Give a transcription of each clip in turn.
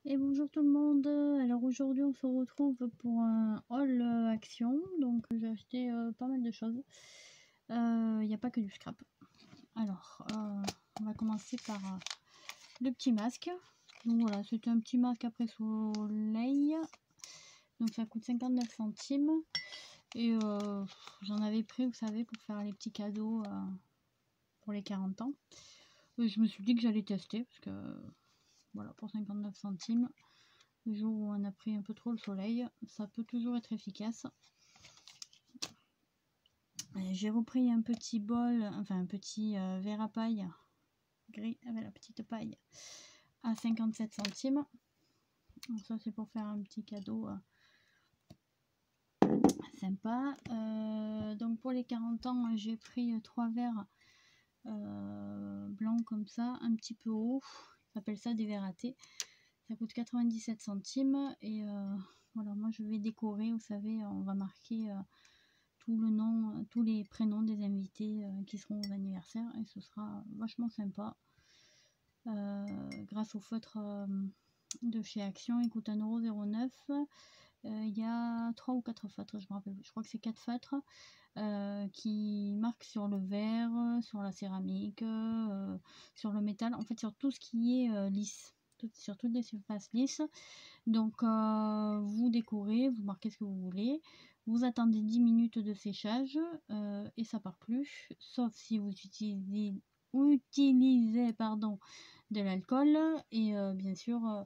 Et bonjour tout le monde. Alors aujourd'hui on se retrouve pour un haul action. Donc j'ai acheté pas mal de choses. Il n'y a pas que du scrap. Alors on va commencer par le petit masque. Donc voilà, c'est un petit masque après soleil. Donc ça coûte 59 centimes. Et j'en avais pris, vous savez, pour faire les petits cadeaux pour les 40 ans. Et je me suis dit que j'allais tester parce que voilà, pour 59 centimes. Le jour où on a pris un peu trop le soleil, ça peut toujours être efficace. J'ai repris un petit bol, enfin un petit verre à paille gris avec la petite paille à 57 centimes. Donc ça c'est pour faire un petit cadeau sympa. Donc pour les 40 ans, j'ai pris 3 verres blancs comme ça, un petit peu haut. On appelle ça des verres à thé. Ça coûte 97 centimes et voilà, moi je vais décorer, vous savez, on va marquer tout le nom, tous les prénoms des invités qui seront aux anniversaires et ce sera vachement sympa. Grâce au feutre de chez Action, il coûte 1,09 €. Il y a 3 ou 4 feutres, je me rappelle, je crois que c'est 4 feutres qui marquent sur le verre, sur la céramique, sur le métal, en fait sur tout ce qui est lisse. Sur toutes les surfaces lisses. Donc vous décorez, vous marquez ce que vous voulez, vous attendez 10 minutes de séchage et ça part plus, sauf si vous utilisez pardon, de l'alcool et bien sûr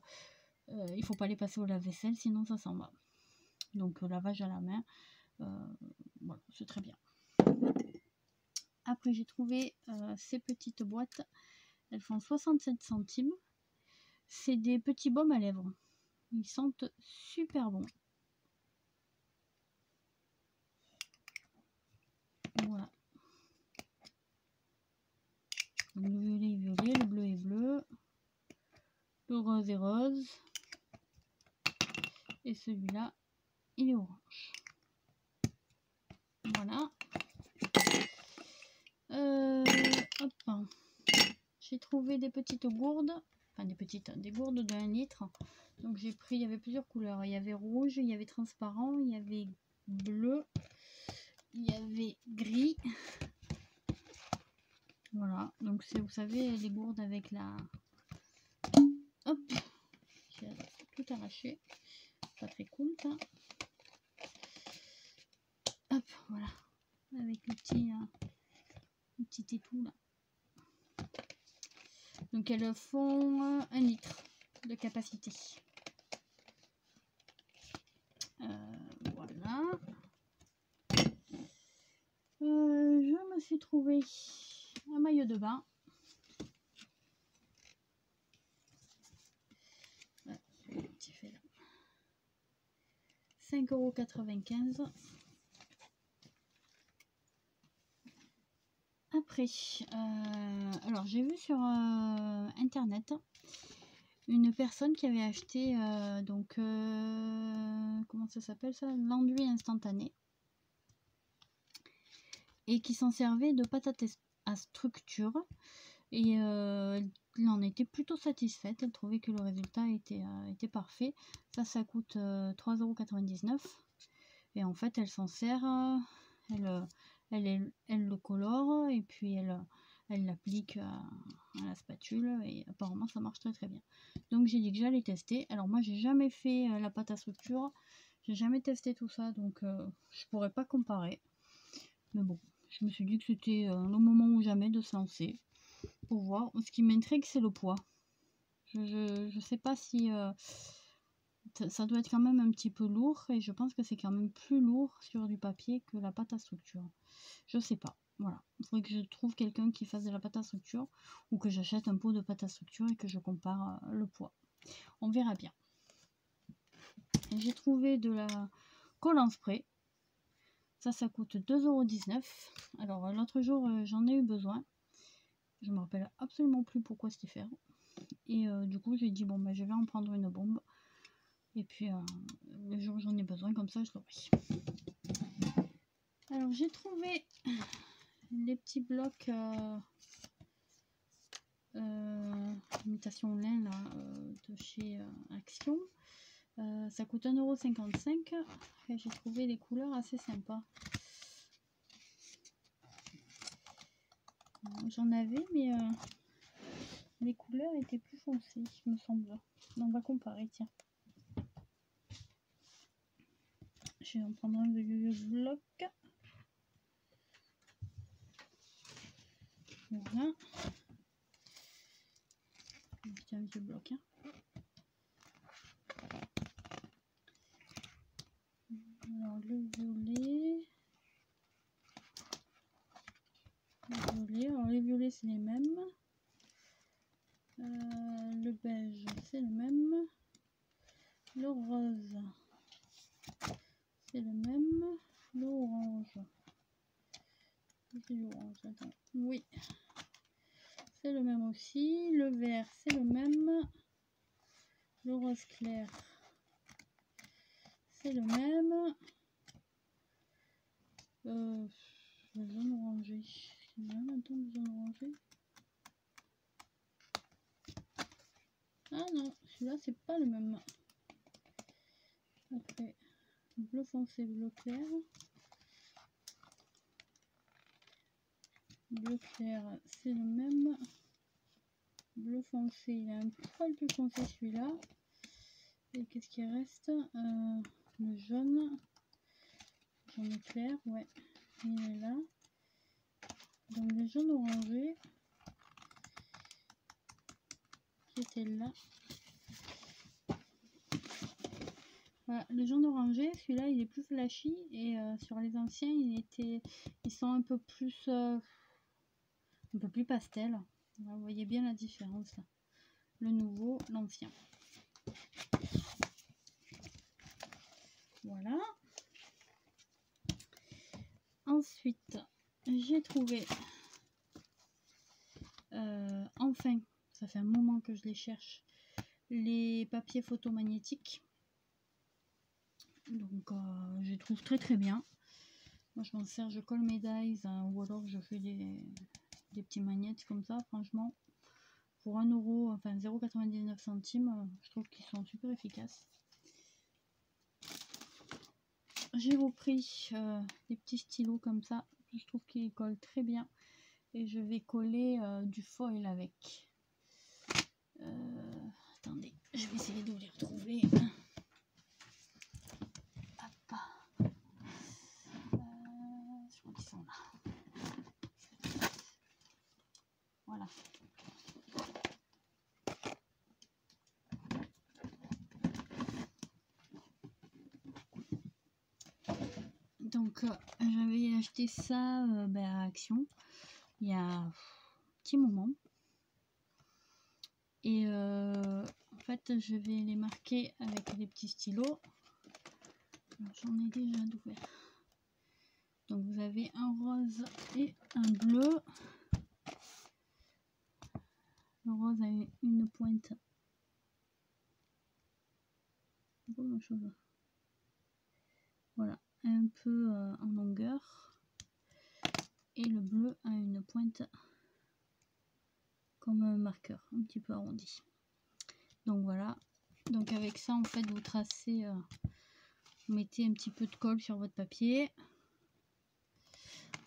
il faut pas les passer au lave-vaisselle sinon ça s'en va. Donc lavage à la main, voilà, c'est très bien. Après j'ai trouvé ces petites boîtes, elles font 67 centimes. C'est des petits baumes à lèvres. Ils sentent super bon. Voilà. Le violet est violet, le bleu est bleu, le rose est rose. Et celui-là, il est orange. Voilà. Hop. J'ai trouvé des petites gourdes. Enfin des gourdes de 1 litre. Donc j'ai pris, il y avait plusieurs couleurs. Il y avait rouge, il y avait transparent, il y avait bleu, il y avait gris. Voilà, donc c'est, vous savez, les gourdes avec la... Hop, j'ai tout arraché. Pas très cool ça. Hop, voilà, avec le petit étau là. Donc elles font 1 litre de capacité. Voilà. Je me suis trouvé un maillot de bain. 5,95 €. Après, alors j'ai vu sur internet une personne qui avait acheté donc comment ça s'appelle ça, l'enduit instantané, et qui s'en servait de pâte à structure et elle en était plutôt satisfaite. Elle trouvait que le résultat était parfait. Ça coûte 3,99 €. Et en fait elle s'en sert, elle le colore et puis elle l'applique à la spatule et apparemment ça marche très bien. Donc j'ai dit que j'allais tester. Alors moi j'ai jamais fait la pâte à structure, j'ai jamais testé tout ça, donc je pourrais pas comparer. Mais bon, je me suis dit que c'était le moment ou jamais de se lancer pour voir. Ce qui m'intrigue, c'est le poids. Je sais pas si... ça doit être quand même un petit peu lourd et je pense que c'est quand même plus lourd sur du papier que la pâte à structure. Je sais pas, voilà. Il faudrait que je trouve quelqu'un qui fasse de la pâte à structure ou que j'achète un pot de pâte à structure et que je compare le poids. On verra bien. J'ai trouvé de la colle en spray. Ça coûte 2,19 €. Alors l'autre jour j'en ai eu besoin. Je me rappelle absolument plus pourquoi c'était faire. Et du coup j'ai dit bon bah je vais en prendre une bombe. Et puis le jour où j'en ai besoin, comme ça je l'aurai. Alors j'ai trouvé les petits blocs imitation lin là, de chez Action. Ça coûte 1,55 €. Et j'ai trouvé les couleurs assez sympas. J'en avais, mais les couleurs étaient plus foncées, il me semble. On va comparer, tiens. Je vais en prendre un de vieux bloc. Voilà. C'est un vieux bloc. Hein. Alors le violet. Alors les violets c'est les mêmes. Le beige c'est le même. Le rose c'est le même. L'orange. C'est l'orange, attends. Oui. C'est le même aussi. Le vert c'est le même. Le rose clair c'est le même. Le jaune orangé. Il y a un temps de jaune orangé. Ah non, celui-là c'est pas le même. Après, bleu foncé, bleu clair. Bleu clair, c'est le même. Bleu foncé, il est un poil plus foncé celui-là. Et qu'est-ce qui reste? Le jaune. Jaune clair, ouais. Il est là. Donc le jaune orangé. Qui était là. Voilà, le jaune orangé, celui-là il est plus flashy et sur les anciens ils sont un peu plus pastel. Vous voyez bien la différence. Le nouveau, l'ancien. Voilà. Ensuite, j'ai trouvé enfin, ça fait un moment que je les cherche, les papiers photomagnétiques. Donc je les trouve très bien. Moi je m'en sers, je colle mes dies ou alors je fais des petits magnettes comme ça. Franchement, pour 1 €, enfin 0,99 centimes, je trouve qu'ils sont super efficaces. J'ai repris des petits stylos comme ça. Je trouve qu'ils collent très bien. Et je vais coller du foil avec. Attendez, je vais essayer de les retrouver. Hop. Je crois qu'ils sont là. Voilà. Donc j'avais acheté ça à Action il y a un petit moment. Et en fait je vais les marquer avec des petits stylos. J'en ai déjà d'ouvert. Donc vous avez un rose et un bleu. Le rose a une pointe. Voilà, un peu en longueur. Et le bleu a une pointe comme un marqueur, un petit peu arrondi. Donc voilà. Donc avec ça, en fait, vous tracez, vous mettez un petit peu de colle sur votre papier.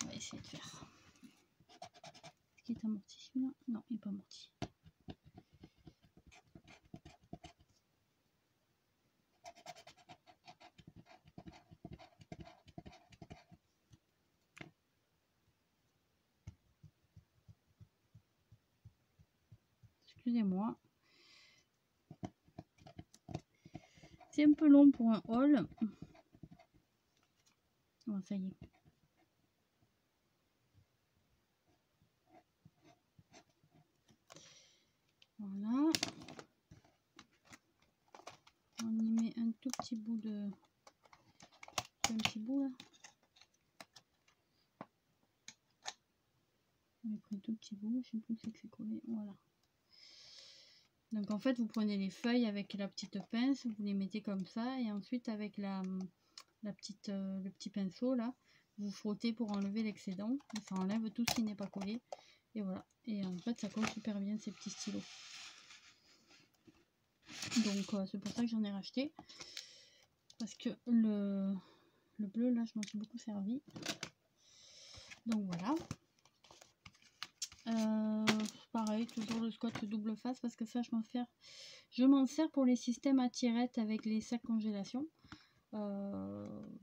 On va essayer de faire. Est-ce qu'il est amorti celui-là? Non, il n'est pas amorti. Excusez-moi. C'est un peu long pour un haul. Oh, ça y est. Voilà. On y met un tout petit bout de... Un petit bout là. Avec un tout petit bout, je sais plus où c'est que c'est collé. Voilà. Donc en fait, vous prenez les feuilles avec la petite pince, vous les mettez comme ça, et ensuite avec le petit pinceau là, vous frottez pour enlever l'excédent. Ça enlève tout ce qui n'est pas collé. Et voilà. Et en fait, ça colle super bien ces petits stylos. Donc, c'est pour ça que j'en ai racheté. Parce que le bleu, là, je m'en suis beaucoup servi. Donc, voilà. Pareil, toujours le scotch double face. Parce que ça, je m'en sers pour les systèmes à tirettes avec les sacs congélation.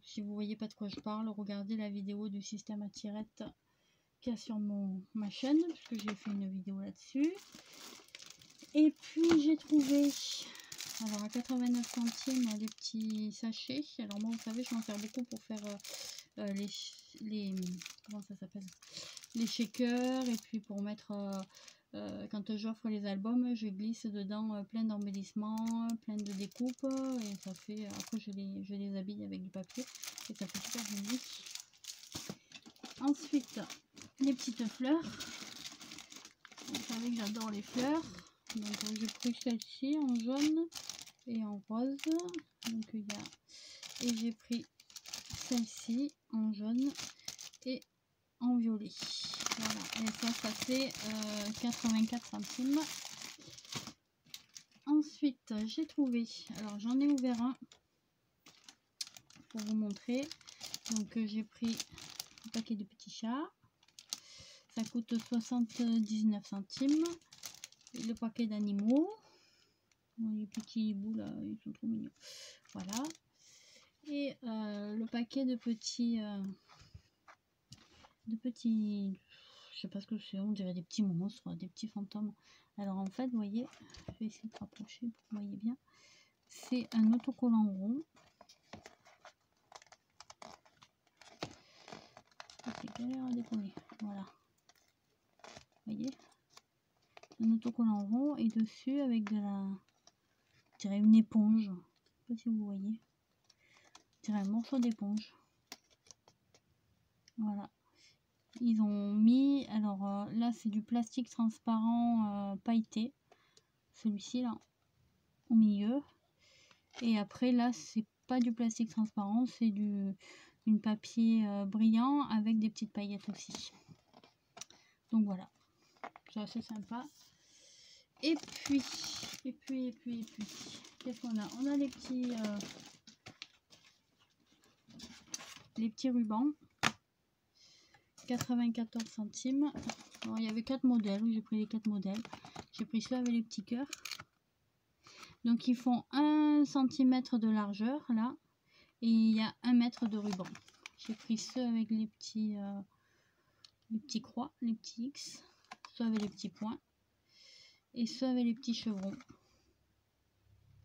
Si vous voyez pas de quoi je parle, regardez la vidéo du système à tirettes qu'il y a sur ma chaîne, parce que j'ai fait une vidéo là-dessus. Et puis j'ai trouvé, alors à 89 centimes, les petits sachets. Alors moi, vous savez, je m'en sers beaucoup pour faire les comment ça s'appelle, les shakers, et puis pour mettre quand j'offre les albums, je glisse dedans plein d'embellissements, plein de découpes, et ça fait, après je les habille avec du papier et ça fait super joli. Ensuite, les petites fleurs. Vous savez que j'adore les fleurs, donc j'ai pris celle-ci en jaune et en rose. Donc il y a, et j'ai pris celle-ci en jaune et en violet. Voilà, et ça fait 84 centimes. Ensuite, j'ai trouvé, alors j'en ai ouvert un pour vous montrer. Donc j'ai pris un paquet de petits chats. Ça coûte 79 centimes. Et le paquet d'animaux. Les petits hiboux là, ils sont trop mignons. Voilà. Et le paquet de petits... je sais pas ce que c'est, on dirait des petits monstres, des petits fantômes. Alors en fait, vous voyez, je vais essayer de rapprocher pour que vous voyez bien. C'est un autocollant rond. C'est galère à décoller. Voilà. Vous voyez, un autocollant rond et dessus avec de la, je dirais une éponge. Je sais pas si vous voyez. Je dirais un morceau d'éponge. Voilà. Ils ont mis, alors là c'est du plastique transparent pailleté. Celui-ci là, au milieu. Et après là c'est pas du plastique transparent, c'est du papier brillant avec des petites paillettes aussi. Donc voilà, c'est assez sympa. Et puis, qu'est-ce qu'on a? On a les petits rubans, 94 centimes. Alors, il y avait 4 modèles, j'ai pris les 4 modèles. J'ai pris ceux avec les petits cœurs. Donc ils font 1 cm de largeur là, et il y a 1 mètre de ruban. J'ai pris ceux avec les petits croix, les petits X, ceux avec les petits points, et ceux avec les petits chevrons.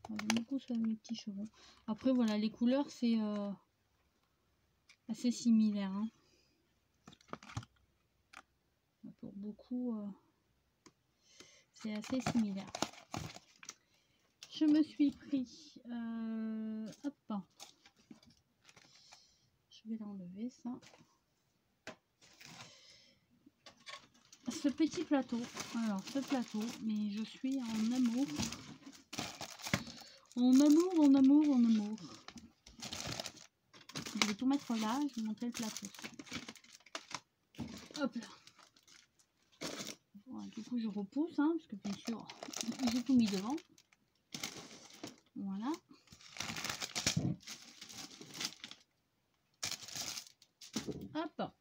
J'aime beaucoup ceux avec les petits chevrons. Après voilà, les couleurs c'est assez similaire. Hein. Pour beaucoup, c'est assez similaire. Je me suis pris, hop, je vais l'enlever ça. Ce petit plateau, alors ce plateau, mais je suis en amour. En amour. Je vais tout mettre là, je vais vous montrer le plateau. Hop là. Voilà, du coup je repousse, hein, parce que bien sûr, j'ai tout mis devant. Voilà. Hop.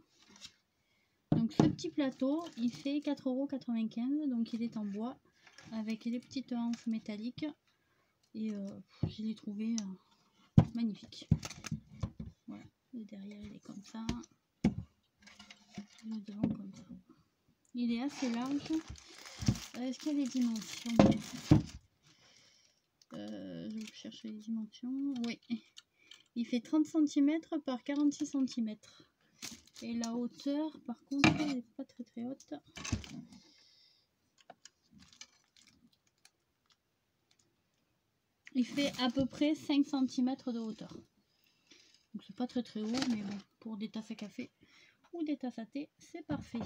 Donc ce petit plateau, il fait 4,95 €, donc il est en bois, avec les petites hanches métalliques. Et je l'ai trouvé magnifique. Voilà, le derrière il est comme ça, le devant comme ça. Il est assez large. Est-ce qu'il y a les dimensions? Je vais chercher les dimensions. Oui, il fait 30 cm par 46 cm. Et la hauteur, par contre, elle n'est pas très haute. Il fait à peu près 5 cm de hauteur. Donc c'est pas très haut, mais bon, pour des tasses à café ou des tasses à thé, c'est parfait.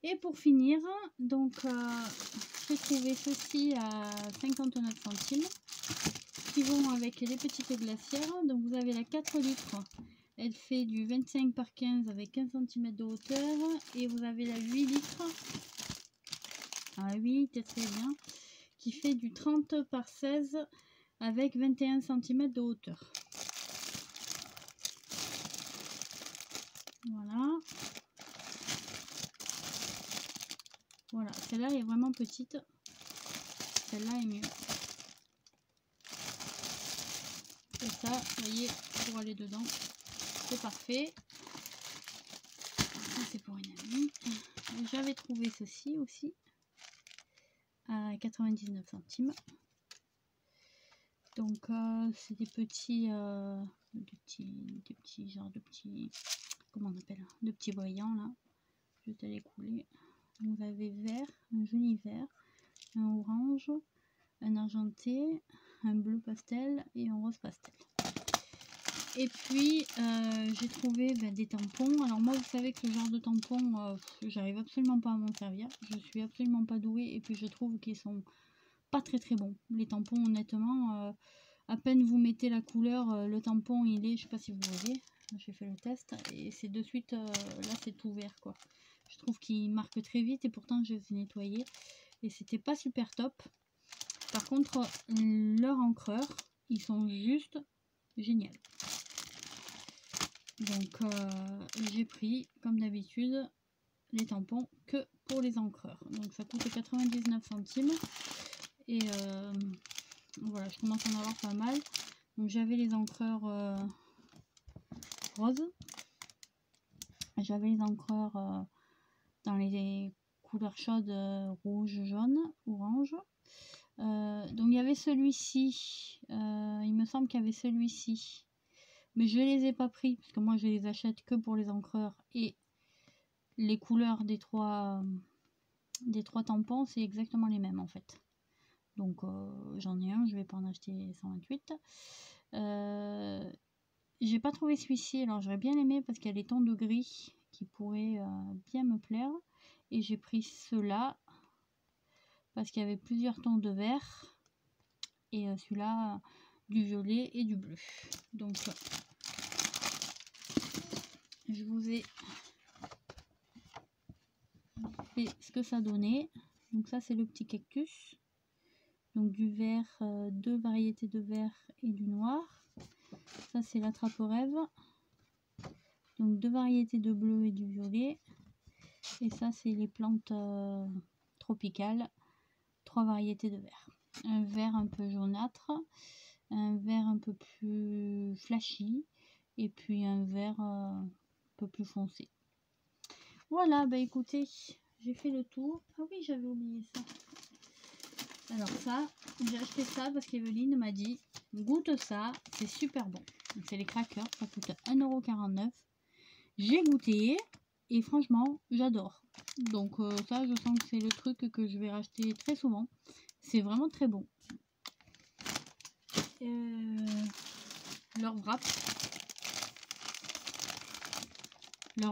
Et pour finir, donc j'ai trouvé ceci à 59 centimes qui vont avec les petites glacières. Donc vous avez la 4 litres Elle fait du 25 par 15 avec 15 cm de hauteur. Et vous avez la 8 litres. Ah oui, c'est très bien. Qui fait du 30 par 16 avec 21 cm de hauteur. Voilà. Voilà, celle-là est vraiment petite. Celle-là est mieux. Et ça, vous voyez, pour aller dedans, c'est parfait. Ça, c'est pour une amie. J'avais trouvé ceci aussi à 99 centimes. Donc, c'est des petits, genre de petits, comment on appelle, de petits voyants là. Je vais te les couler. Vous avez vert, un joli vert, un orange, un argenté, un bleu pastel et un rose pastel. Et puis j'ai trouvé des tampons. Alors moi, vous savez que ce genre de tampons, j'arrive absolument pas à m'en servir. Je suis absolument pas douée et puis je trouve qu'ils sont pas très bons. Les tampons, honnêtement, à peine vous mettez la couleur, le tampon il est, je sais pas si vous voyez, j'ai fait le test et c'est de suite, là c'est tout vert quoi. Je trouve qu'ils marquent très vite et pourtant je les ai nettoyés et c'était pas super top. Par contre, leurs encreurs, ils sont juste géniaux. Donc j'ai pris comme d'habitude les tampons que pour les encreurs. Donc ça coûte 99 centimes et voilà, je commence à en avoir pas mal. Donc j'avais les encreurs roses, j'avais les encreurs dans les couleurs chaudes, rouge, jaune, orange. Donc il y avait celui-ci, il me semble qu'il y avait celui-ci, mais je les ai pas pris parce que moi je les achète que pour les encreurs et les couleurs des trois tampons c'est exactement les mêmes en fait. Donc j'en ai un, je vais pas en acheter 128. J'ai pas trouvé celui-ci, alors j'aurais bien aimé parce qu'il y a les tons de gris qui pourraient bien me plaire et j'ai pris ceux-là parce qu'il y avait plusieurs tons de vert et celui-là du violet et du bleu. Donc je vous ai fait ce que ça donnait. Donc ça c'est le petit cactus, donc du vert, deux variétés de vert et du noir. Ça c'est la trappe rêve, donc deux variétés de bleu et du violet. Et ça c'est les plantes tropicales, trois variétés de vert. Un vert un peu jaunâtre, un vert un peu plus flashy et puis un vert un peu plus foncé. Voilà, bah écoutez, j'ai fait le tour. Ah oui, j'avais oublié ça. Alors ça, j'ai acheté ça parce qu'Evelyne m'a dit goûte ça, c'est super bon. C'est les crackers, ça coûte 1,49 €. J'ai goûté et franchement, j'adore. Donc ça, je sens que c'est le truc que je vais racheter très souvent. C'est vraiment très bon. Leur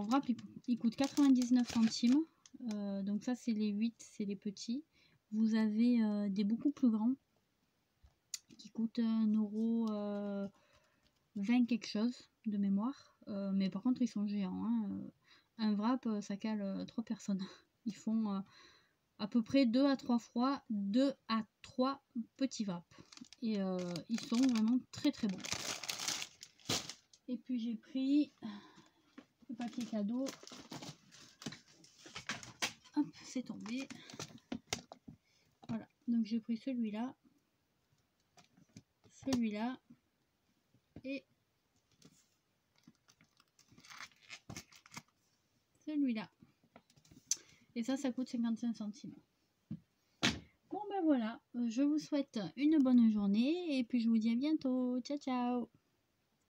wrap, il coûte 99 centimes. Donc ça, c'est les 8, c'est les petits. Vous avez des beaucoup plus grands qui coûtent 1,20 € quelque chose de mémoire. Mais par contre, ils sont géants. Hein. Un wrap, ça cale 3 personnes. Ils font à peu près 2 à 3 fois 2 à 3 petits wraps. Et ils sont vraiment très bons. Et puis j'ai pris le papier cadeau. Hop, c'est tombé. Voilà, donc j'ai pris celui-là, celui-là et celui-là. Et ça coûte 55 centimes. Bon ben voilà, je vous souhaite une bonne journée et puis je vous dis à bientôt. Ciao ciao.